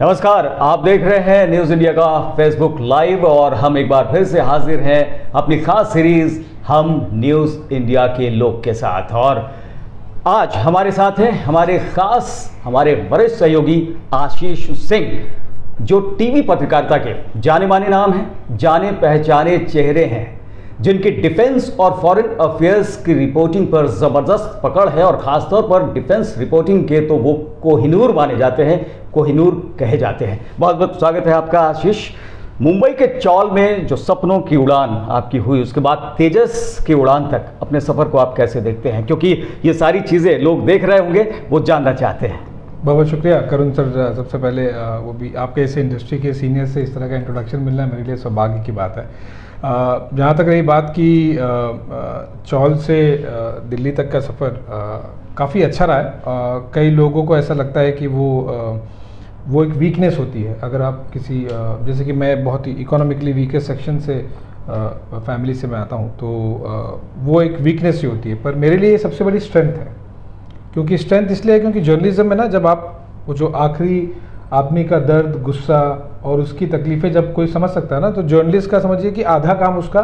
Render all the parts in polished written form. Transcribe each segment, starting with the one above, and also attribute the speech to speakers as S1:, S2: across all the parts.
S1: नमस्कार, आप देख रहे हैं न्यूज इंडिया का फेसबुक लाइव और हम एक बार फिर से हाजिर हैं अपनी खास सीरीज हम न्यूज इंडिया के लोग के साथ। और आज हमारे साथ हैं हमारे वरिष्ठ सहयोगी आशीष सिंह, जो टीवी पत्रकारिता के जाने माने नाम हैं, जाने पहचाने चेहरे हैं, जिनकी डिफेंस और फॉरेन अफेयर्स की रिपोर्टिंग पर ज़बरदस्त पकड़ है और ख़ासतौर पर डिफेंस रिपोर्टिंग के तो वो कोहिनूर माने जाते हैं, कोहिनूर कहे जाते हैं। बहुत बहुत स्वागत है आपका आशीष। मुंबई के चौल में जो सपनों की उड़ान आपकी हुई, उसके बाद तेजस की उड़ान तक अपने सफ़र को आप कैसे देखते हैं, क्योंकि ये सारी चीज़ें लोग देख रहे होंगे, वो जानना चाहते हैं।
S2: बहुत बहुत शुक्रिया करुण सर। सबसे पहले वो भी आपके ऐसे इंडस्ट्री के सीनियर से इस तरह का इंट्रोडक्शन मिलना मेरे लिए सौभाग्य की बात है। जहाँ तक रही बात की चौल से दिल्ली तक का सफ़र काफ़ी अच्छा रहा है। कई लोगों को ऐसा लगता है कि वो एक वीकनेस होती है। अगर आप किसी जैसे कि मैं बहुत ही इकोनॉमिकली वीकेस्ट सेक्शन से फैमिली से मैं आता हूँ, तो वो एक वीकनेस ही होती है, पर मेरे लिए ये सबसे बड़ी स्ट्रेंथ है। क्योंकि स्ट्रेंथ इसलिए है क्योंकि जर्नलिज्म में ना, जब आप वो जो आखिरी आदमी का दर्द, गुस्सा और उसकी तकलीफ़ें जब कोई समझ सकता है ना, तो जर्नलिस्ट का समझिए कि आधा काम उसका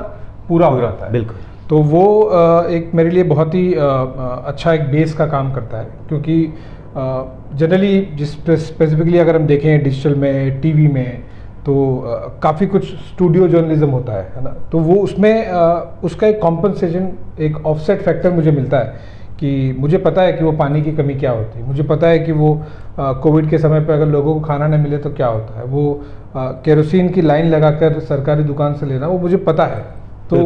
S2: पूरा हो जाता है।
S1: बिल्कुल।
S2: तो वो एक मेरे लिए बहुत ही अच्छा एक बेस का काम करता है। क्योंकि जनरली जिस स्पेसिफिकली अगर हम देखें डिजिटल में, टीवी में, तो काफ़ी कुछ स्टूडियो जर्नलिज्म होता है ना। तो वो उसमें उसका एक कॉम्पनसेशन, एक ऑफसेट फैक्टर मुझे मिलता है कि मुझे पता है कि वो पानी की कमी क्या होती है, मुझे पता है कि वो कोविड के समय पे अगर लोगों को खाना नहीं मिले तो क्या होता है, वो केरोसिन की लाइन लगाकर सरकारी दुकान से लेना, वो मुझे पता है। तो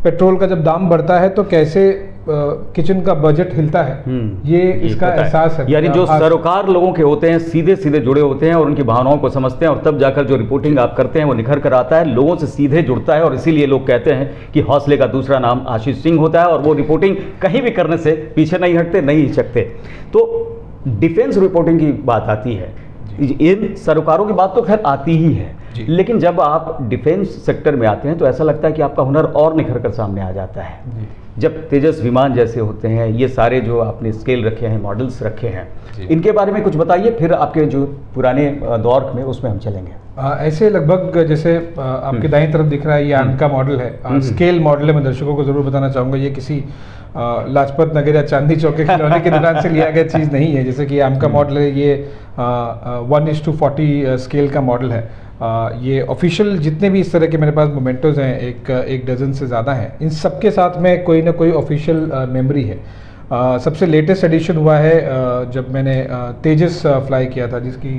S2: पेट्रोल का जब दाम बढ़ता है तो कैसे किचन का बजट हिलता है, ये इसका एहसास है।
S1: यानी जो सरोकार लोगों के होते हैं, सीधे सीधे जुड़े होते हैं और उनकी भावनाओं को समझते हैं, और तब जाकर जो रिपोर्टिंग आप करते हैं वो निखर कर आता है, लोगों से सीधे जुड़ता है। और इसीलिए लोग कहते हैं कि हौसले का दूसरा नाम आशीष सिंह होता है, और वो रिपोर्टिंग कहीं भी करने से पीछे नहीं हटते, नहीं हिचकते। तो डिफेंस रिपोर्टिंग की बात आती है, इन सरोकारों की बात तो खैर आती ही है, लेकिन जब आप डिफेंस सेक्टर में आते हैं तो ऐसा लगता है कि आपका हुनर और निखर कर सामने आ जाता है। जब तेजस विमान जैसे होते हैं, ये सारे जो आपने स्केल रखे हैं, मॉडल्स रखे हैं, इनके बारे में कुछ बताइए, फिर आपके जो पुराने दौर में उसमें हम चलेंगे।
S2: ऐसे लगभग जैसे आपके दाईं तरफ दिख रहा है, ये आम का मॉडल है, स्केल मॉडल है। मैं दर्शकों को जरूर बताना चाहूँगा, ये किसी लाजपत नगर या चांदनी चौक के खिलौने की दुकान से लिया गया चीज़ नहीं है। जैसे कि आम का मॉडल है, ये 1:40 स्केल का मॉडल है। ये ऑफिशियल जितने भी इस तरह के मेरे पास मोमेंटोज हैं, एक डजन से ज़्यादा हैं, इन सब के साथ में कोई ना कोई ऑफिशियल मेमोरी है। सबसे लेटेस्ट एडिशन हुआ है जब मैंने तेजस फ्लाई किया था, जिसकी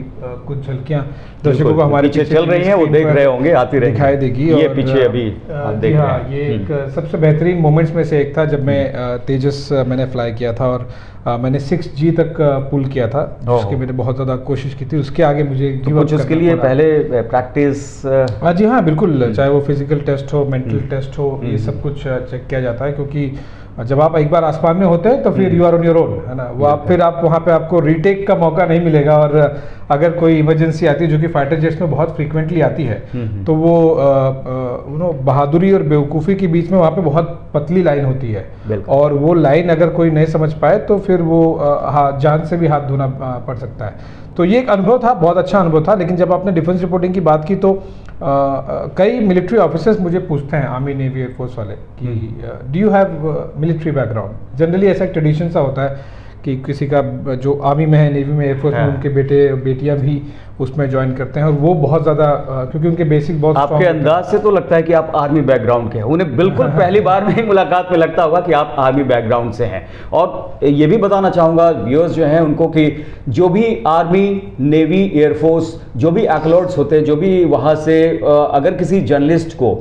S2: कुछ झलकियाँ दर्शकों को हमारे
S1: पीछे चल रही हैं, वो देख रहे होंगे, आती रही
S2: दिखाई देगी।
S1: ये पीछे अभी आप देख रहे हैं।
S2: ये एक सबसे बेहतरीन मोमेंट्स में से एक था जब मैं तेजस मैंने फ्लाई किया था, और मैंने 6G तक पुल किया था, जिसकी मैंने बहुत ज़्यादा कोशिश की थी। उसके आगे मुझे
S1: कुछ उसके लिए पहले प्रैक्टिस?
S2: जी हाँ, बिल्कुल। चाहे वो फिजिकल टेस्ट हो, मेंटल टेस्ट हो, ये सब कुछ चेक किया जाता है। क्योंकि जब आप एक बार आसमान में होते हैं तो फिर you are on your own, है ना। वो आप वहाँ पे आपको रीटेक का मौका नहीं मिलेगा। और अगर कोई इमरजेंसी आती है, जो कि फाइटर जेट्स में बहुत फ्रीक्वेंटली आती है, तो वो बहादुरी और बेवकूफ़ी के बीच में वहाँ पे बहुत पतली लाइन होती है, और वो लाइन अगर कोई नहीं समझ पाए तो फिर वो जान से भी हाथ धोना पड़ सकता है। तो ये एक अनुभव था, बहुत अच्छा अनुभव था। लेकिन जब आपने डिफेंस रिपोर्टिंग की बात की तो कई मिलिट्री ऑफिसर्स मुझे पूछते हैं, आर्मी, नेवी, एयरफोर्स वाले, कि do you have military background. Generally ऐसा एक ट्रेडिशन सा होता है कि किसी का जो आर्मी में है, नेवी में, एयरफोर्स में, उनके बेटे बेटियां भी उसमें ज्वाइन करते हैं, और वो बहुत ज़्यादा क्योंकि उनके बेसिक बहुत
S1: आपके अंदाज से तो लगता है कि आप आर्मी बैकग्राउंड के हैं। उन्हें बिल्कुल पहली बार में ही मुलाकात में लगता होगा कि आप आर्मी बैकग्राउंड से हैं। और ये भी बताना चाहूँगा व्यूअर्स जो हैं उनको कि जो भी आर्मी, नेवी, एयरफोर्स, जो भी एक्लॉट्स होते हैं, जो भी वहाँ से अगर किसी जर्नलिस्ट को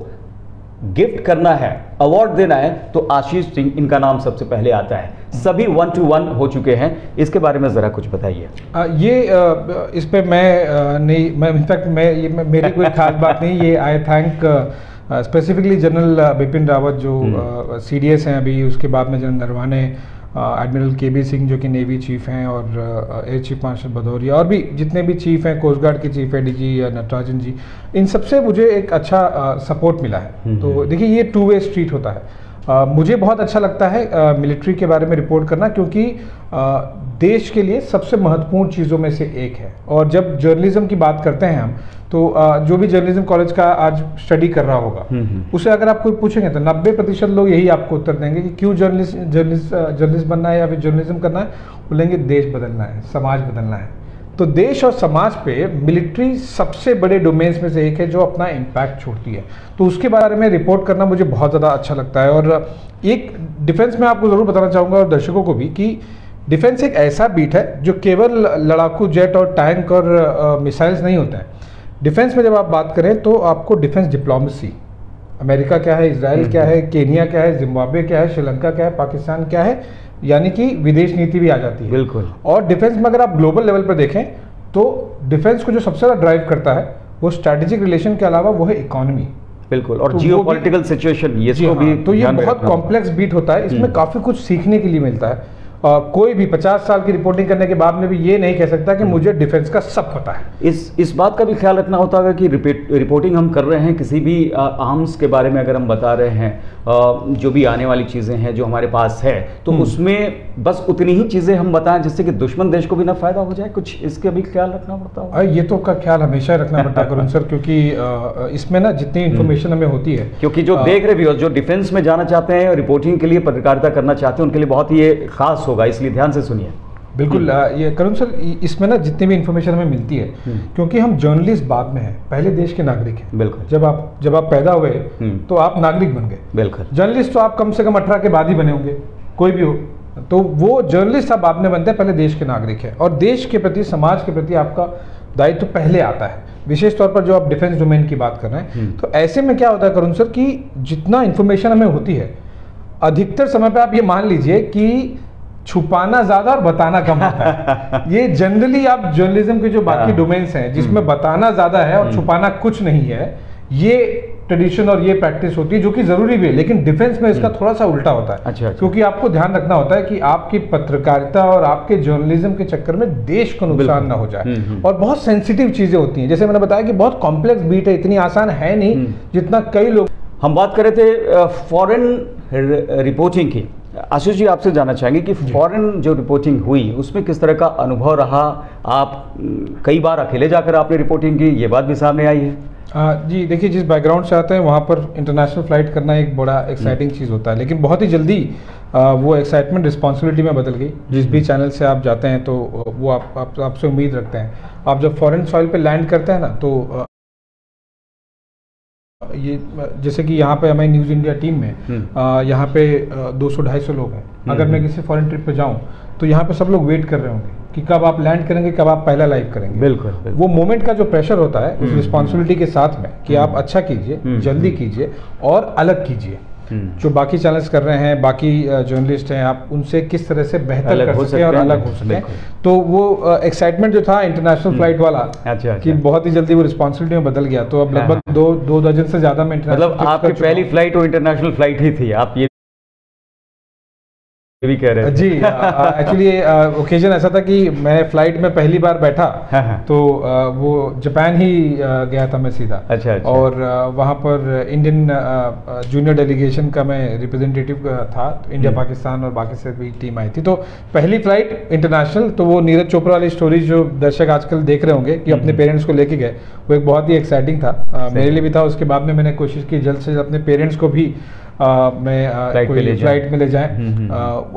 S1: गिफ्ट करना है, अवार्ड देना है, तो आशीष सिंह, इनका नाम सबसे पहले आता है। सभी 1 to 1 हो चुके हैं, इसके बारे में ज़रा कुछ बताइए।
S2: इस पे मैं इनफैक्ट मेरी कोई खास बात नहीं। ये आई thank specifically general Bipin Rawat, जो CDS हैं अभी, उसके बाद में general Naravane, admiral KB Singh जो कि नेवी चीफ हैं, और एयर चीफ मार्शल भदौरिया, और भी जितने भी चीफ हैं, कोस्ट गार्ड के चीफ ADG नटराजन जी, इन सबसे मुझे एक अच्छा सपोर्ट मिला है। तो देखिए, ये 2 वे स्ट्रीट होता है। मुझे बहुत अच्छा लगता है मिलिट्री के बारे में रिपोर्ट करना, क्योंकि देश के लिए सबसे महत्वपूर्ण चीज़ों में से एक है। और जब जर्नलिज्म की बात करते हैं हम, तो जो भी जर्नलिज्म कॉलेज का आज स्टडी कर रहा होगा, उसे अगर आप कोई पूछेंगे तो 90% लोग यही आपको उत्तर देंगे कि क्यों जर्नलिस्ट बनना है या फिर जर्नलिज्म करना है। बोलेंगे देश बदलना है, समाज बदलना है। तो देश और समाज पे मिलिट्री सबसे बड़े डोमेन्स में से एक है जो अपना इम्पैक्ट छोड़ती है। तो उसके बारे में रिपोर्ट करना मुझे बहुत ज़्यादा अच्छा लगता है। और एक डिफेंस में आपको ज़रूर बताना चाहूँगा और दर्शकों को भी कि डिफेंस एक ऐसा बीट है जो केवल लड़ाकू जेट और टैंक और मिसाइल्स नहीं होता है। डिफेंस में जब आप बात करें तो आपको डिफेंस डिप्लोमेसी, अमेरिका क्या है, इजराइल क्या है, केनिया क्या है, जिम्बाब्वे क्या है, श्रीलंका क्या है, पाकिस्तान क्या है, यानी कि विदेश नीति भी आ जाती है।
S1: बिल्कुल।
S2: और डिफेंस में अगर आप ग्लोबल लेवल पर देखें तो डिफेंस को जो सबसे ज़्यादा ड्राइव करता है वो स्ट्रैटेजिक रिलेशन के अलावा वो है इकोनॉमी।
S1: बिल्कुल। और
S2: तो
S1: जियोपॉलिटिकल सिचुएशन ये भी
S2: तो ये बहुत कॉम्प्लेक्स बीट होता है, इसमें काफ़ी कुछ सीखने के लिए मिलता है। कोई भी 50 साल की रिपोर्टिंग करने के बाद में भी ये नहीं कह सकता कि मुझे डिफेंस का सब पता है।
S1: इस बात का भी ख्याल रखना होता है कि रिपोर्टिंग हम कर रहे हैं किसी भी आर्म्स के बारे में, अगर हम बता रहे हैं जो भी आने वाली चीज़ें हैं जो हमारे पास है, तो उसमें बस उतनी ही चीज़ें हम बताएं जिससे कि दुश्मन देश को भी ना फायदा हो जाए। कुछ इसका भी ख्याल रखना पड़ता है।
S2: ये तो का ख्याल हमेशा रखना पड़ता है करुण सर, क्योंकि इसमें ना जितनी इन्फॉर्मेशन हमें होती है,
S1: क्योंकि जो देख रहे व्यूअर्स जो डिफेंस में जाना चाहते हैं, रिपोर्टिंग के लिए पत्रकारिता करना चाहते हैं, उनके लिए बहुत ही ये खास होगा, इसलिए ध्यान से सुनिए।
S2: बिल्कुल। ये करुण सर, इसमें ना जितनी भी इन्फॉर्मेशन हमें मिलती है, क्योंकि हम जर्नलिस्ट बाद में हैं, पहले देश के नागरिक हैं।
S1: बिल्कुल।
S2: जब आप पैदा हुए तो आप नागरिक बन गए।
S1: बिल्कुल।
S2: जर्नलिस्ट तो आप कम से कम 18 के बाद ही बने होंगे, कोई भी हो। तो वो जर्नलिस्ट आप बाद में बनते हैं, पहले देश के नागरिक है। और देश के प्रति, समाज के प्रति आपका दायित्व तो पहले आता है, विशेष तौर पर जो आप डिफेंस डोमेन की बात कर रहे हैं। तो ऐसे में क्या होता है करुण सर कि जितना इन्फॉर्मेशन हमें होती है, अधिकतर समय पे आप ये मान लीजिए कि छुपाना ज्यादा और बताना कम होता है। ये जनरली आप जर्नलिज्म के जो बाकी डोमेन्स हैं जिसमें बताना ज्यादा है और छुपाना कुछ नहीं है, ये ट्रेडिशन और ये प्रैक्टिस होती है जो कि जरूरी भी है। लेकिन डिफेंस में इसका थोड़ा सा उल्टा होता है।
S1: अच्छा।
S2: क्योंकि आपको ध्यान रखना होता है कि आपकी पत्रकारिता और आपके जर्नलिज्म के चक्कर में देश को नुकसान ना हो जाए। और बहुत सेंसिटिव चीजें होती हैं, जैसे मैंने बताया कि बहुत कॉम्प्लेक्स बीट है, इतनी आसान है नहीं जितना कई लोग।
S1: हम बात कर रहे थे फॉरेन रिपोर्टिंग की। आशीष जी, आपसे जानना चाहेंगे कि फॉरेन जो रिपोर्टिंग हुई उसमें किस तरह का अनुभव रहा। आप कई बार अकेले जाकर आपने रिपोर्टिंग की, ये बात भी सामने आई है।
S2: जी देखिए, जिस बैकग्राउंड से आते हैं वहाँ पर इंटरनेशनल फ्लाइट करना एक बड़ा एक्साइटिंग चीज़ होता है, लेकिन बहुत ही जल्दी वो एक्साइटमेंट रिस्पॉन्सिबिलिटी में बदल गई। जिस भी चैनल से आप जाते हैं तो वो आपसे उम्मीद रखते हैं। आप जब फॉरेन सॉइल पे लैंड करते हैं ना, तो ये जैसे कि यहाँ पे हमारी न्यूज़ इंडिया टीम में यहाँ पे 200-250 लोग हैं। अगर मैं किसी फॉरेन ट्रिप पे जाऊँ तो यहाँ पे सब लोग वेट कर रहे होंगे कि कब आप लैंड करेंगे, कब आप पहला लाइव करेंगे।
S1: बिल्कुल।
S2: वो मोमेंट का जो प्रेशर होता है उस रिस्पॉन्सिबिलिटी के साथ में कि आप अच्छा कीजिए, जल्दी कीजिए और अलग कीजिए। जो बाकी चैनल्स कर रहे हैं, बाकी जर्नलिस्ट हैं, आप उनसे किस तरह से बेहतर कर सकते हैं और अलग हो सकें। तो वो एक्साइटमेंट जो था इंटरनेशनल फ्लाइट वाला, कि बहुत ही जल्दी वो रिस्पॉन्सिबिलिटी में बदल गया। तो अब लगभग दो दर्जन से ज्यादा में
S1: मतलब आपकी पहली फ्लाइट वो इंटरनेशनल फ्लाइट ही थी, आप ये भी कह रहे हैं।
S2: जी, एक्चुअली ओकेजन ऐसा था कि मैं फ्लाइट में पहली बार बैठा। तो वो जापान ही गया था मैं सीधा।
S1: अच्छा।
S2: और वहाँ पर इंडियन जूनियर डेलीगेशन का मैं रिप्रेजेंटेटिव था। तो इंडिया, पाकिस्तान और बाकी से भी टीम आई थी। तो पहली फ्लाइट इंटरनेशनल, तो वो नीरज चोपड़ा वाली स्टोरी जो दर्शक आजकल देख रहे होंगे कि अपने पेरेंट्स को लेके गए, वो एक बहुत ही एक्साइटिंग था। मेरे लिए भी था। उसके बाद में मैंने कोशिश की जल्द से जल्द अपने पेरेंट्स को भी मैं कोई फ्लाइट में ले जाएं।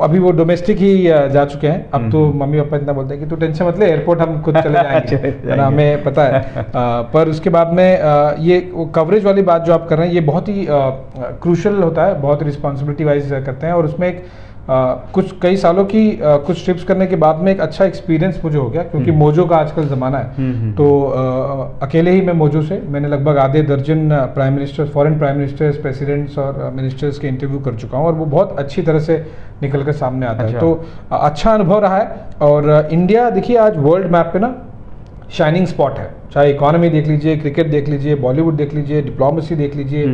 S2: अभी वो डोमेस्टिक ही जा चुके हैं। अब तो मम्मी पापा इतना बोलते हैं कि तू टेंशन मत ले, एयरपोर्ट हम खुद चले जाएंगे, हमें पता है। पर उसके बाद में ये कवरेज वाली बात जो आप कर रहे हैं, ये बहुत ही क्रूशल होता है, बहुत रिस्पॉन्सिबिलिटी वाइज करते हैं। और उसमें एक कई सालों की कुछ ट्रिप्स करने के बाद में एक अच्छा एक्सपीरियंस मुझे हो गया, क्योंकि मोजो का आजकल ज़माना है। तो अकेले ही मैं मोजो से मैंने लगभग आधे दर्जन prime ministers, foreign prime ministers, presidents और मिनिस्टर्स के इंटरव्यू कर चुका हूँ, और वो बहुत अच्छी तरह से निकल कर सामने आता है। तो अच्छा अनुभव रहा है। और इंडिया देखिए आज वर्ल्ड मैप पे ना शाइनिंग स्पॉट है। चाहे इकोनॉमी देख लीजिए, क्रिकेट देख लीजिए, बॉलीवुड देख लीजिए, डिप्लोमेसी देख लीजिए,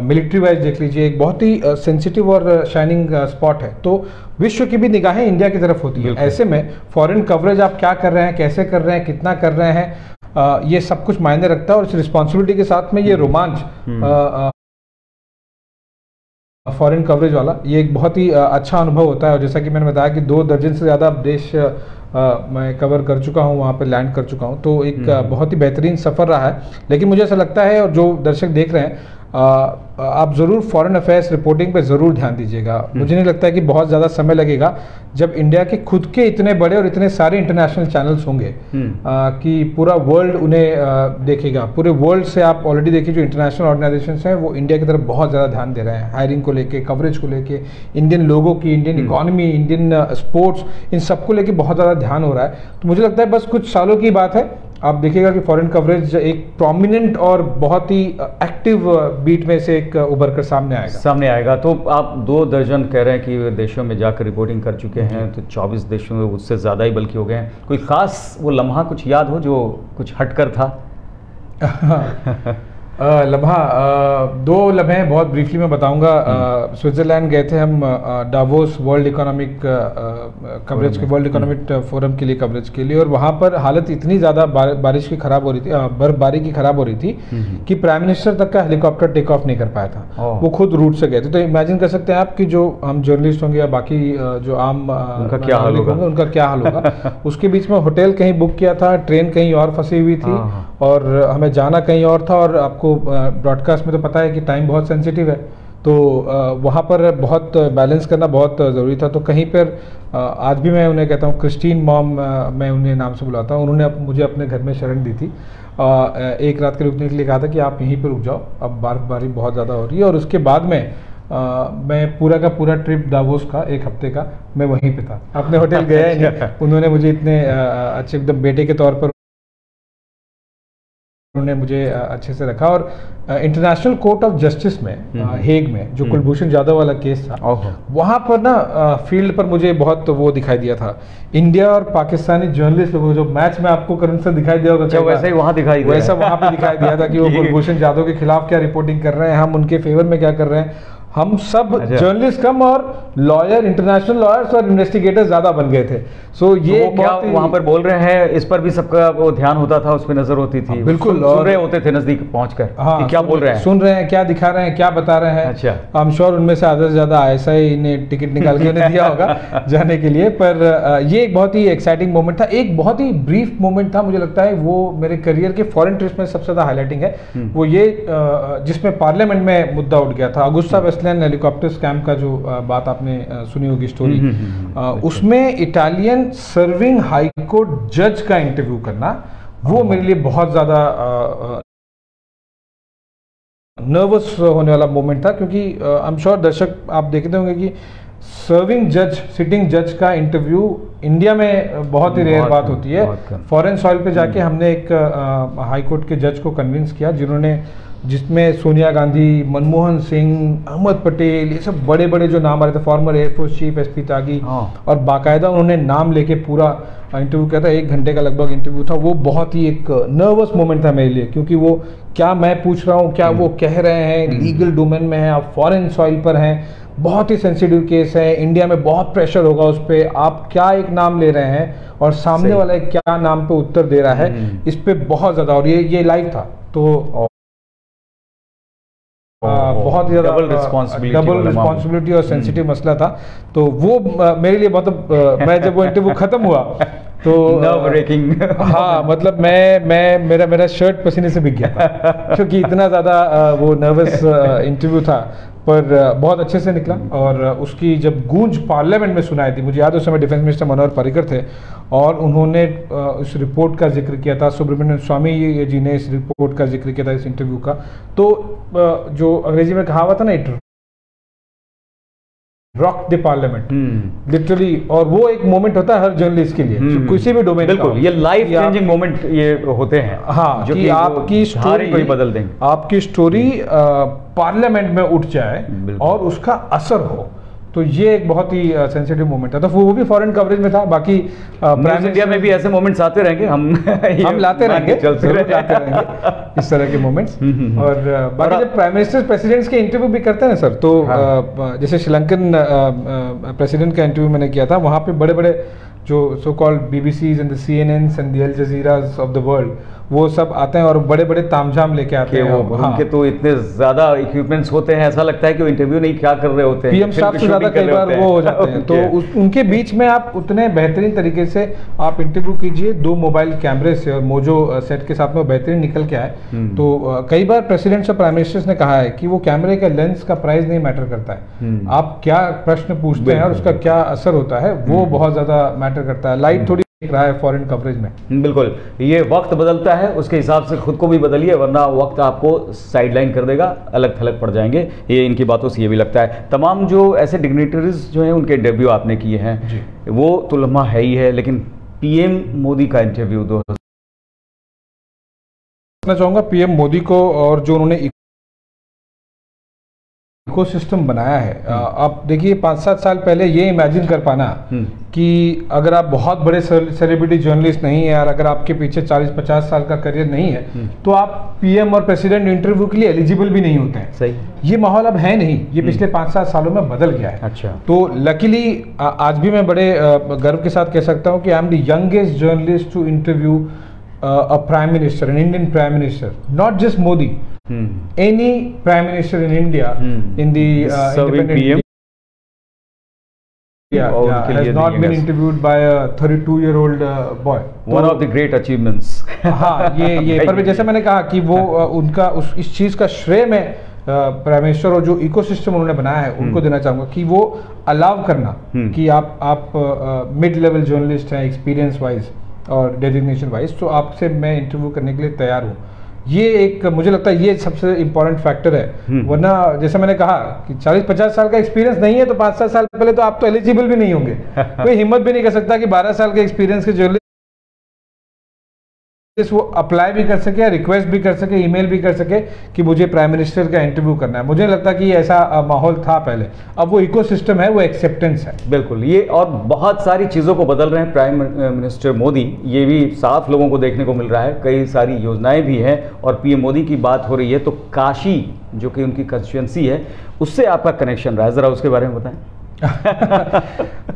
S2: मिलिट्री वाइज देख लीजिए, एक बहुत ही सेंसिटिव और शाइनिंग स्पॉट है। तो विश्व की भी निगाहें इंडिया की तरफ होती है। ऐसे में फॉरेन कवरेज आप क्या कर रहे हैं, कैसे कर रहे हैं, कितना कर रहे हैं, ये सब कुछ मायने रखता है। और इस रिस्पॉन्सिबिलिटी के साथ में ये रोमांच फॉरेन कवरेज वाला, ये एक बहुत ही अच्छा अनुभव होता है। और जैसा कि मैंने बताया कि 2 दर्जन से ज़्यादा देश मैं कवर कर चुका हूँ, वहाँ पे लैंड कर चुका हूँ, तो एक बहुत ही बेहतरीन सफ़र रहा है। लेकिन मुझे ऐसा लगता है, और जो दर्शक देख रहे हैं, आप ज़रूर फॉरेन अफेयर्स रिपोर्टिंग पे ज़रूर ध्यान दीजिएगा। मुझे नहीं लगता है कि बहुत ज़्यादा समय लगेगा जब इंडिया के खुद के इतने बड़े और इतने सारे इंटरनेशनल चैनल्स होंगे कि पूरा वर्ल्ड उन्हें देखेगा। पूरे वर्ल्ड से आप ऑलरेडी देखिए जो इंटरनेशनल ऑर्गेनाइजेशंस हैं वो इंडिया की तरफ बहुत ज़्यादा ध्यान दे रहे हैं, हायरिंग को लेके, कवरेज को लेके, इंडियन लोगों की, इंडियन इकोनॉमी, इंडियन स्पोर्ट्स, इन सबको लेके बहुत ज़्यादा ध्यान हो रहा है। तो मुझे लगता है बस कुछ सालों की बात है, आप देखिएगा कि फॉरेन कवरेज एक प्रोमिनेंट और बहुत ही एक्टिव बीट में से एक उभर कर सामने आएगा।
S1: तो आप 2 दर्जन कह रहे हैं कि देशों में जाकर रिपोर्टिंग कर चुके हैं, तो 24 देशों में उससे ज़्यादा ही बल्कि हो गए हैं। कोई ख़ास वो लम्हा कुछ याद हो जो कुछ हटकर था?
S2: लम्हा 2 लम्हे बहुत ब्रीफली मैं बताऊंगा। स्विट्ज़रलैंड गए थे हम, डावोस वर्ल्ड इकोनॉमिक कवरेज के, वर्ल्ड इकोनॉमिक फोरम के लिए कवरेज के लिए। और वहाँ पर हालत इतनी ज़्यादा बारिश की ख़राब हो रही थी, बर्फबारी की ख़राब हो रही थी कि प्राइम मिनिस्टर तक का हेलीकॉप्टर टेक ऑफ नहीं कर पाया था। वो खुद रूट से गए थे। तो इमेजिन कर सकते हैं आप कि जो हम जर्नलिस्ट होंगे या बाकी जो आम
S1: उनका क्या हाल होगा।
S2: उसके बीच में होटल कहीं बुक किया था, ट्रेन कहीं और फंसी हुई थी, और हमें जाना कहीं और था। और आपको ब्रॉडकास्ट में तो पता है कि टाइम बहुत सेंसिटिव है, तो वहाँ पर बहुत बैलेंस करना बहुत ज़रूरी था। तो कहीं पर आज भी मैं उन्हें कहता हूँ क्रिस्टीन मॉम, मैं उन्हें नाम से बुलाता हूँ, उन्होंने मुझे अपने घर में शरण दी थी। एक रात के रुकने के लिए कहा था कि आप यहीं पर रुक जाओ, अब बर्फबारी बहुत ज़्यादा हो रही है। और उसके बाद में मैं पूरा का पूरा ट्रिप दावोस का 1 हफ्ते का मैं वहीं पे था, अपने होटल गया ही नहीं। उन्होंने मुझे इतने अच्छे एकदम बेटे के तौर पर उन्होंने मुझे अच्छे से रखा। और इंटरनेशनल कोर्ट ऑफ जस्टिस में हेग में जो कुलभूषण जाधव वाला केस था, वहाँ पर ना फील्ड पर मुझे बहुत वो दिखाई दिया था। इंडिया और पाकिस्तानी जर्नलिस्ट लोगों, जो मैच में आपको करण से दिखाई दिया होगा,
S1: वैसा ही वहाँ दिखाई दिया,
S2: वैसा वहाँ पे दिखाई दिया था कि वो कुलभूषण जाधव के खिलाफ क्या रिपोर्टिंग कर रहे हैं, हम उनके फेवर में क्या कर रहे हैं। हम सब जर्नलिस्ट कम और लॉयर, इंटरनेशनल लॉयर्स और इन्वेस्टिगेटर्स ज्यादा बन गए थे। सो ये
S1: तो क्या वहां पर बोल रहे हैं, इस पर भी सबका वो ध्यान होता था, उस पर नजर होती थी।
S2: बिल्कुल
S1: सुन रहे होते थे नजदीक पहुंचकर,
S2: हाँ,
S1: क्या बोल रहे हैं,
S2: सुन रहे हैं, क्या दिखा रहे हैं, क्या बता रहे हैं।
S1: अच्छा,
S2: आई एम श्योर उनमें से आधा से ज्यादा ISI ने टिकट निकाल के उन्हें दिया होगा जाने के लिए। पर ये एक बहुत ही एक्साइटिंग मोमेंट था, एक बहुत ही ब्रीफ मोमेंट था। मुझे लगता है वो मेरे करियर के फॉरेन ट्रिप्स में सबसे ज्यादा हाईलाइटिंग है। वो ये जिसमें पार्लियामेंट में मुद्दा उठ गया था, अगुस्ता वेस्टलैंड हेलीकॉप्टर स्कैम का जो बात आपने सुनी होगी स्टोरी, उसमें इटालियन सर्विंग हाई कोर्ट जज का इंटरव्यू करना, वो मेरे लिए बहुत ज्यादा नर्वस होने वाला मोमेंट था। क्योंकि आई एम श्योर दर्शक आप देखते होंगे कि सर्विंग जज, सिटिंग जज का इंटरव्यू इंडिया में बहुत ही रेयर बात होती है। फॉरेन सॉइल पे जाके हमने एक हाई कोर्ट के जज को कन्विंस किया, जिसमें सोनिया गांधी, मनमोहन सिंह, अहमद पटेल, ये सब बड़े बड़े जो नाम आ रहे थे, फॉर्मर एयरफोर्स चीफ SP त्यागी, और बाकायदा उन्होंने नाम लेके पूरा इंटरव्यू किया था। 1 घंटे का लगभग इंटरव्यू था। वो बहुत ही एक नर्वस मोमेंट था मेरे लिए, क्योंकि वो क्या मैं पूछ रहा हूँ, क्या वो कह रहे हैं, लीगल डोमेन में है, आप फॉरेन सॉइल पर हैं, बहुत ही सेंसिटिव केस है, इंडिया में बहुत प्रेशर होगा उस पर, आप क्या एक नाम ले रहे हैं और सामने वाला क्या नाम पे उत्तर दे रहा है, इस पे बहुत ज़्यादा। और ये लाइव था, तो बहुत ज़्यादा डबल रिस्पॉन्सिबिलिटी और सेंसिटिव मसला था। तो वो मेरे लिए मतलब मैं जब वो इंटरव्यू खत्म हुआ तो हाँ, मतलब मेरा शर्ट पसीने से भीग गया था, क्योंकि इतना ज़्यादा वो नर्वस इंटरव्यू था। पर बहुत अच्छे से निकला। और उसकी जब गूंज पार्लियामेंट में सुनाई थी, मुझे याद है उस समय डिफेंस मिनिस्टर मनोहर पर्रिकर थे, और उन्होंने इस रिपोर्ट का जिक्र किया था, सुब्रमण्यम स्वामी जी ने इस रिपोर्ट का जिक्र किया था, इस इंटरव्यू का। तो जो अंग्रेजी में कहावत है ना, it rock the parliament, literally. और वो एक मोमेंट होता है हर जर्नलिस्ट के लिए, किसी भी डोमेन।
S1: बिल्कुल, ये लाइफ चेंजिंग मोमेंट ये होते हैं,
S2: हाँ, जो कि आपकी स्टोरी
S1: को ही बदल देंगे,
S2: आपकी स्टोरी पार्लियामेंट में उठ जाए और उसका असर हो। तो ये एक बहुत ही सेंसिटिव मोमेंट था। तो वो भी फॉरेन कवरेज में था। बाकी
S1: प्राइम इंडिया में भी ऐसे मोमेंट्स आते रहेंगे, हम
S2: लाते रहेंगे, लाते रहेंगे इस तरह के मोमेंट्स। और बाकी जब प्राइम मिनिस्टर प्रेसिडेंट्स के इंटरव्यू भी करते हैं ना सर, तो जैसे श्रीलंकन प्रेसिडेंट का इंटरव्यू मैंने किया था, वहाँ पे बड़े बड़े जो so called BBCs and the CNNs and the Al Jazeeras of the world, वो सब आते हैं और बड़े बड़े तामझाम लेके आते हैं।
S1: उनके तो इतने ज्यादा इक्विपमेंट्स होते हैं, ऐसा लगता है कि वो इंटरव्यू नहीं क्या कर रहे होते हैं,
S2: पीएम साहब से ज्यादा कई बार वो हो जाते हैं। तो उनके बीच में आप उतने बेहतरीन तरीके से आप इंटरव्यू कीजिए, 2 मोबाइल कैमरे से, और मोजो सेट के साथ में बेहतरीन निकल के आए। तो कई बार प्रेसिडेंट्स और प्राइम मिनिस्टर्स ने कहा है कि वो कैमरे का लेंस का प्राइस नहीं मैटर करता है, आप क्या प्रश्न पूछते हैं और उसका क्या असर होता है वो बहुत ज्यादा मैटर करता है। लाइट थोड़ी रहा है फॉरेन कवरेज में।
S1: बिल्कुल, ये वक्त बदलता है, उसके हिसाब से खुद को भी बदलिए, वरना वक्त आपको साइडलाइन कर देगा, अलग थलग पड़ जाएंगे। ये इनकी बातों से ये भी लगता है। तमाम जो ऐसे डिग्निटरीज जो हैं उनके इंटरव्यू आपने किए हैं वो तो लम्हा है ही है, लेकिन पीएम मोदी का इंटरव्यू
S2: चाहूंगा पीएम मोदी को, और जो उन्होंने इकोसिस्टम बनाया है। आप देखिए 5-7 साल पहले ये इमेजिन कर पाना कि अगर आप बहुत बड़े सेलिब्रिटी जर्नलिस्ट नहीं है और अगर आपके पीछे 40-50 साल का करियर नहीं है तो आप पीएम और प्रेसिडेंट इंटरव्यू के लिए एलिजिबल भी नहीं होते हैं।
S1: सही,
S2: ये माहौल अब है नहीं, ये पिछले 5-7 सालों में बदल गया है।
S1: अच्छा,
S2: तो लकीली आज भी मैं बड़े गर्व के साथ कह सकता हूँ कि I am the youngest journalist to interview a prime minister, an Indian prime minister, not just Modi, any prime minister in India in the independent
S1: PM
S2: has not been interviewed by a 32-year-old boy.
S1: One of the great achievements.
S2: हाँ, ये पर जैसे मैंने कहा कि वो उनका इस चीज़ का श्रेय मैं प्राइम मिनिस्टर और जो इकोसिस्टम उन्होंने बनाया है उनको देना चाहूँगा कि वो अलाउ करना कि आप मिड लेवल जर्नलिस्ट हैं एक्सपीरियंस वाइज और डेजिग्नेशन वाइज, तो आपसे मैं इंटरव्यू करने के लिए तैयार हूँ। ये एक मुझे लगता है ये सबसे इम्पोर्टेंट फैक्टर है। वरना जैसे मैंने कहा कि 40-50 साल का एक्सपीरियंस नहीं है तो 5-7 साल पहले तो आप तो एलिजिबल भी नहीं होंगे। कोई हिम्मत भी नहीं कर सकता कि 12 साल के एक्सपीरियंस के जर्नलिस्ट वो अप्लाई भी कर सके, रिक्वेस्ट भी कर सके, ईमेल भी कर सके कि मुझे प्राइम मिनिस्टर का इंटरव्यू करना है। मुझे नहीं लगता कि ऐसा माहौल था पहले। अब वो इकोसिस्टम है, वो एक्सेप्टेंस है।
S1: बिल्कुल, ये और बहुत सारी चीज़ों को बदल रहे हैं प्राइम मिनिस्टर मोदी, ये भी साफ लोगों को देखने को मिल रहा है। कई सारी योजनाएं भी हैं और पीएम मोदी की बात हो रही है तो काशी जो कि उनकी कंस्टिट्यूएंसी है उससे आपका कनेक्शन रहा है, ज़रा उसके बारे में बताएं।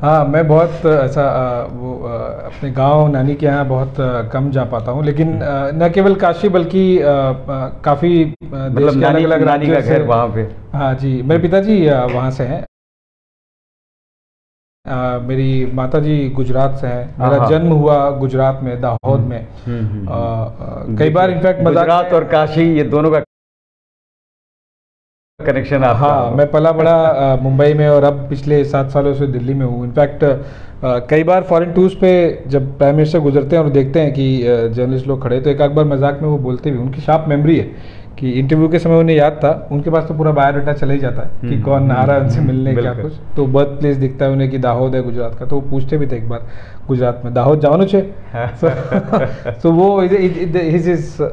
S2: हाँ, मैं बहुत ऐसा अपने गांव नानी के यहाँ बहुत कम जा पाता हूँ, लेकिन न केवल काशी बल्कि काफ़ी देश के अलग-अलग राज्यों से
S1: वहाँ पे।
S2: हाँ जी, मेरे पिताजी वहाँ से हैं। मेरी माताजी गुजरात से हैं। मेरा जन्म हुआ गुजरात में, दाहोद में। कई बार इनफैक्ट
S1: गुजरात और काशी ये दोनों का कनेक्शन आपका?
S2: हाँ, मैं पला बड़ा मुंबई में और अब पिछले 7 सालों से दिल्ली में हूँ। इनफैक्ट कई बार फॉरेन टूर्स पे जब प्राइम मिनिस्टर गुजरते हैं और देखते हैं कि जर्नलिस्ट लोग खड़े, तो एक बार मजाक में वो बोलते भी, उनकी शार्प मेमोरी है कि इंटरव्यू के समय उन्हें याद था, उनके पास तो पूरा बायोडाटा चला ही जाता है कि कौन आ रहा है उनसे मिलने, क्या कुछ। तो बर्थ प्लेस दिखता है उन्हें कि दाहोद है गुजरात का, तो वो पूछते भी थे एक बार गुजरात में दाहोद जानो छे। तो वो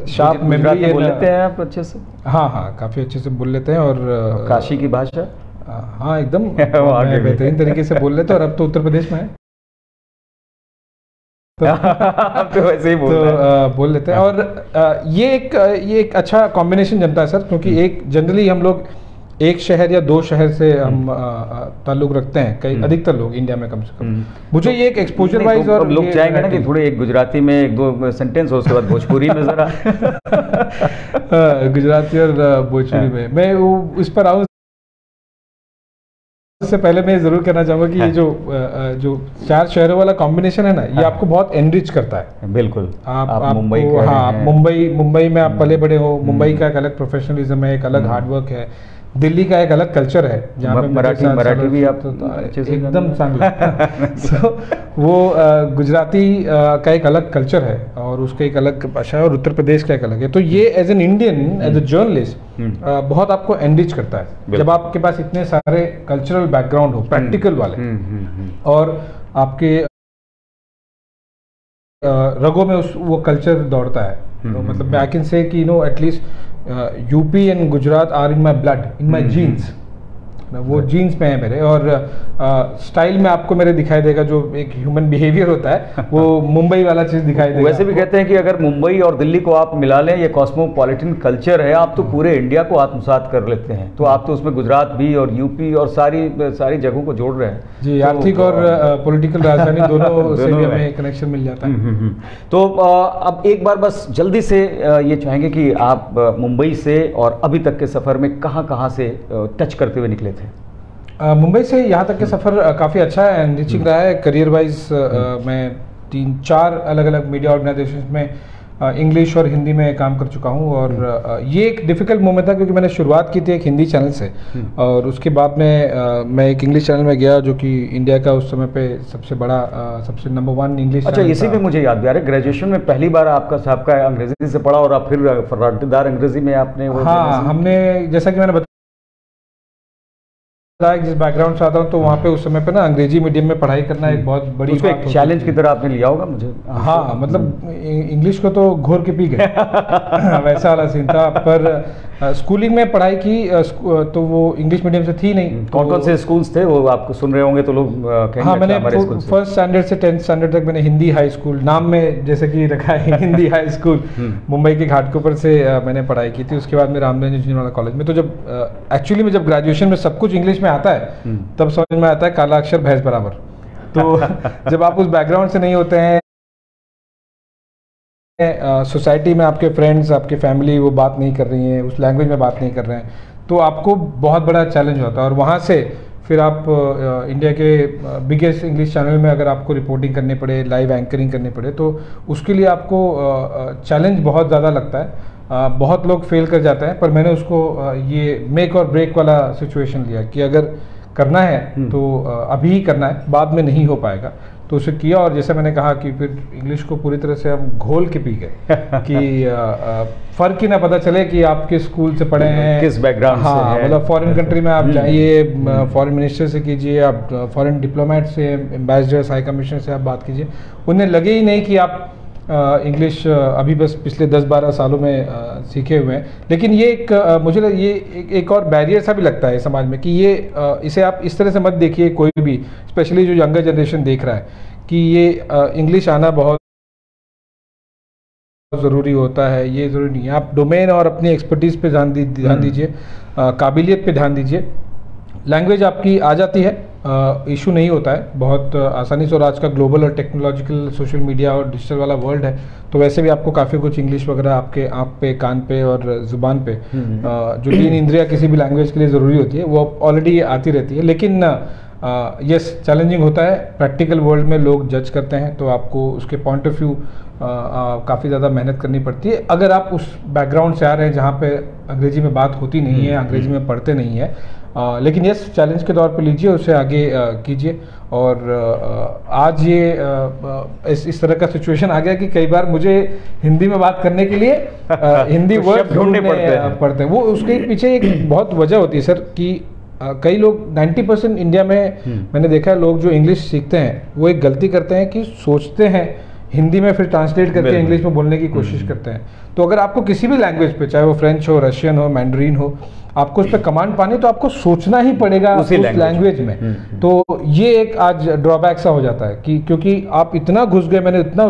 S2: शार्प मेमोरी
S1: बोल लेते हैं आप अच्छे से?
S2: हाँ, काफ़ी अच्छे से बोल लेते हैं। और
S1: काशी की भाषा
S2: हाँ एकदम बेहतरीन तरीके से बोल लेते हैं। और अब तो उत्तर प्रदेश में है
S1: तो वैसे ही
S2: बोल लेते हैं। और ये एक अच्छा कॉम्बिनेशन जनता है सर, क्योंकि एक जनरली हम लोग एक शहर या 2 शहर से हम ताल्लुक रखते हैं, कई अधिकतर लोग इंडिया में कम से कम। मुझे ये एक एक्सपोजर वाइज और
S1: लोग चाहेंगे ना कि थोड़े एक गुजराती में 1-2 सेंटेंस हो, उसके बाद भोजपुरी में जरा
S2: गुजराती और भोजपुरी में मैं वो इस पर आऊँ उससे पहले मैं जरूर कहना चाहूँगा कि ये जो 4 शहरों वाला कॉम्बिनेशन है ना, ये आपको बहुत एनरिच करता है।
S1: बिल्कुल,
S2: आप मुंबई, हाँ, मुंबई में आप पले बड़े हो। मुंबई का एक अलग प्रोफेशनलिज्म है, एक अलग हार्डवर्क है। दिल्ली का एक अलग कल्चर है जहाँ पे
S1: मराठी भी आप
S2: एकदम सो वो गुजराती का एक अलग कल्चर है और उसका एक अलग भाषा है, और उत्तर प्रदेश का एक अलग है। तो ये as an Indian, as a journalist बहुत आपको एनरिच करता है जब आपके पास इतने सारे कल्चरल बैकग्राउंड हो, प्रैक्टिकल वाले, और आपके रगों में वो कल्चर दौड़ता है। तो मतलब आई can say that at least UP and Gujarat are in my blood, in my genes. वो जीन्स में है मेरे, और स्टाइल में आपको मेरे दिखाई देगा जो एक ह्यूमन बिहेवियर होता है वो मुंबई वाला चीज़ दिखाई देगा।
S1: वैसे भी कहते हैं कि अगर मुंबई और दिल्ली को आप मिला लें, ये कॉस्मोपॉलिटन कल्चर है, आप तो पूरे इंडिया को आत्मसात कर लेते हैं। तो आप तो उसमें गुजरात भी और यूपी और सारी जगहों को जोड़ रहे हैं
S2: जी। आर्थिक और पॉलिटिकल राजधानी दोनों से भी हमें कनेक्शन मिल जाता है।
S1: तो अब एक बार बस जल्दी से ये चाहेंगे कि आप मुंबई से और अभी तक के सफ़र में कहाँ से टच करते हुए निकले थे?
S2: मुंबई से यहाँ तक के सफ़र काफ़ी अच्छा है, एनरिचिंग रहा है। करियर वाइज मैं 3-4 अलग अलग मीडिया ऑर्गेनाइजेशंस में इंग्लिश और हिंदी में काम कर चुका हूँ, और ये एक डिफ़िकल्ट मोमेंट था क्योंकि मैंने शुरुआत की थी एक हिंदी चैनल से, और उसके बाद में मैं एक इंग्लिश चैनल में गया जो कि इंडिया का उस समय पे सबसे बड़ा सबसे नंबर 1 इंग्लिश।
S1: अच्छा, इसी में मुझे याद आ रहा है ग्रेजुएशन में पहली बार आपका अंग्रेजी से पढ़ा और आप फिर फर्राटेदार अंग्रेजी में आपने वो।
S2: हाँ, हमने जैसा कि मैंने जिस बैकग्राउंड से आता हूँ तो वहाँ पे उस समय पे ना अंग्रेजी मीडियम में पढ़ाई करना एक बहुत बड़ी
S1: उसको एक चैलेंज की तरह आपने लिया होगा मुझे।
S2: हाँ, मतलब इंग्लिश को तो घोर के पी गए वैसा वाला सीन था। पर स्कूलिंग में पढ़ाई की तो वो इंग्लिश मीडियम से थी नहीं।
S1: कौन से स्कूल्स थे वो आपको सुन रहे होंगे तो लोग कहेंगे?
S2: हाँ, मैंने फर्स्ट स्टैंडर्ड से 10th स्टैंडर्ड तक मैंने हिंदी हाई स्कूल, नाम में जैसे कि रखा है हिंदी हाई स्कूल, मुंबई के घाटकोपर से मैंने पढ़ाई की थी। उसके बाद मैं रामदेव इंजीनियर वाला कॉलेज में। तो जब एक्चुअली में जब ग्रेजुएशन में सब कुछ इंग्लिश में आता है तब समझ में आता है काला अक्षर भैंस बराबर। तो जब आप उस बैकग्राउंड से नहीं होते हैं, सोसाइटी में आपके फ्रेंड्स, आपकी फैमिली वो बात नहीं कर रही है, उस लैंग्वेज में बात नहीं कर रहे हैं, तो आपको बहुत बड़ा चैलेंज होता है। और वहाँ से फिर आप इंडिया के बिगेस्ट इंग्लिश चैनल में अगर आपको रिपोर्टिंग करनी पड़े, लाइव एंकरिंग करनी पड़े, तो उसके लिए आपको चैलेंज बहुत ज़्यादा लगता है। बहुत लोग फेल कर जाते हैं, पर मैंने उसको ये मेक और ब्रेक वाला सिचुएशन लिया कि अगर करना है तो अभी ही करना है, बाद में नहीं हो पाएगा। तो उसे किया, और जैसे मैंने कहा कि फिर इंग्लिश को पूरी तरह से हम घोल के पी गए कि फ़र्क ही ना पता चले कि आप किस स्कूल से पढ़े हैं,
S1: किस बैकग्राउंड से हैं।
S2: मतलब फॉरेन कंट्री में आप जाइए, फॉरेन मिनिस्टर से कीजिए, आप फॉरेन डिप्लोमेट से, एम्बेसडर्स, हाई कमिश्नर से आप बात कीजिए, उन्हें लगे ही नहीं कि आप इंग्लिश अभी बस पिछले 10-12 सालों में सीखे हुए हैं। लेकिन ये एक मुझे ये एक और बैरियर सा भी लगता है समाज में कि ये इसे आप इस तरह से मत देखिए, कोई भी स्पेशली जो यंगर जनरेशन देख रहा है, कि ये इंग्लिश आना बहुत ज़रूरी होता है, ये ज़रूरी नहीं है। आप डोमेन और अपनी एक्सपर्टीज़ पे ध्यान दीजिए, काबिलियत पे ध्यान दीजिए। लैंग्वेज आपकी आ जाती है, इशू नहीं होता है बहुत आसानी से, और आज का ग्लोबल और टेक्नोलॉजिकल सोशल मीडिया और डिजिटल वाला वर्ल्ड है, तो वैसे भी आपको काफ़ी कुछ इंग्लिश वगैरह आपके आँख पे, कान पे और ज़ुबान पे जो 3 इंद्रियाँ किसी भी लैंग्वेज के लिए ज़रूरी होती है वो ऑलरेडी आती रहती है। लेकिन यस, चैलेंजिंग होता है, प्रैक्टिकल वर्ल्ड में लोग जज करते हैं, तो आपको उसके पॉइंट ऑफ व्यू काफ़ी ज़्यादा मेहनत करनी पड़ती है अगर आप उस बैकग्राउंड से आ रहे हैं जहाँ पे अंग्रेजी में बात होती नहीं है, अंग्रेजी में पढ़ते नहीं है। लेकिन यस, चैलेंज के तौर पे लीजिए, उसे आगे कीजिए। और आज ये इस तरह का सिचुएशन आ गया कि कई बार मुझे हिंदी में बात करने के लिए हिंदी वर्ड ढूंढने पड़ते हैं। वो उसके पीछे एक बहुत वजह होती है सर, कि कई लोग 90% इंडिया में मैंने देखा है, लोग जो इंग्लिश सीखते हैं वो एक गलती करते हैं कि सोचते हैं हिंदी में, फिर ट्रांसलेट करके इंग्लिश में बोलने की कोशिश करते हैं। तो अगर आपको किसी भी लैंग्वेज पे, चाहे वो फ्रेंच हो, रशियन हो, मैंड्रीन हो, आपको उस पर कमांड पानी, तो आपको सोचना ही पड़ेगा उस लैंग्वेज में। तो ये एक आज ड्रॉबैक सा हो जाता है कि क्योंकि आप इतना घुस गए, मैंने इतना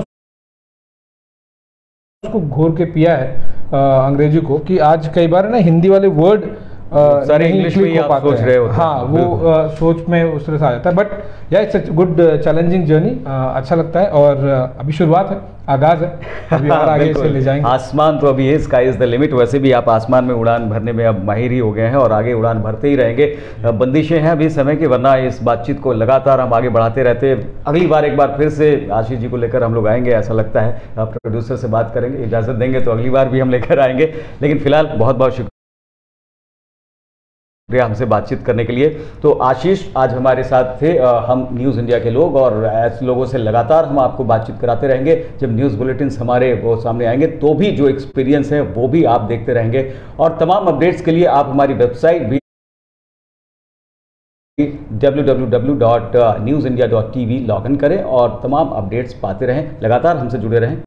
S2: उसको घोर के पिया है अंग्रेजी को, कि आज कई बार ना हिंदी वाले वर्ड
S1: सारे इंग्लिश में ही आप सोच रहे हो।
S2: हाँ, वो सोच में उस तरह से आ जाता है। बट या इट्स गुड चैलेंजिंग जर्नी, अच्छा लगता है। और अभी शुरुआत है, आगाज है, अभी और आगे से ले जाएंगे।
S1: आसमान तो अभी है, स्काई इज द लिमिट। वैसे भी आप आसमान में उड़ान भरने में अब माहिर ही हो गए हैं और आगे उड़ान भरते ही रहेंगे। बंदिशें हैं अभी समय की, वरना इस बातचीत को लगातार हम आगे बढ़ाते रहते। अगली बार एक बार फिर से आशीष जी को लेकर हम लोग आएंगे, ऐसा लगता है। प्रोड्यूसर से बात करेंगे, इजाज़त देंगे तो अगली बार भी हम लेकर आएंगे। लेकिन फिलहाल बहुत बहुत शुक्रिया हमसे बातचीत करने के लिए। तो आशीष आज हमारे साथ थे, हम न्यूज़ इंडिया के लोग, और ऐसे लोगों से लगातार हम आपको बातचीत कराते रहेंगे। जब न्यूज़ बुलेटिन्स हमारे वो सामने आएंगे तो भी जो एक्सपीरियंस है वो भी आप देखते रहेंगे। और तमाम अपडेट्स के लिए आप हमारी वेबसाइट भी www.newsindia.tv लॉग इन करें और तमाम अपडेट्स पाते रहें, लगातार हमसे जुड़े रहें।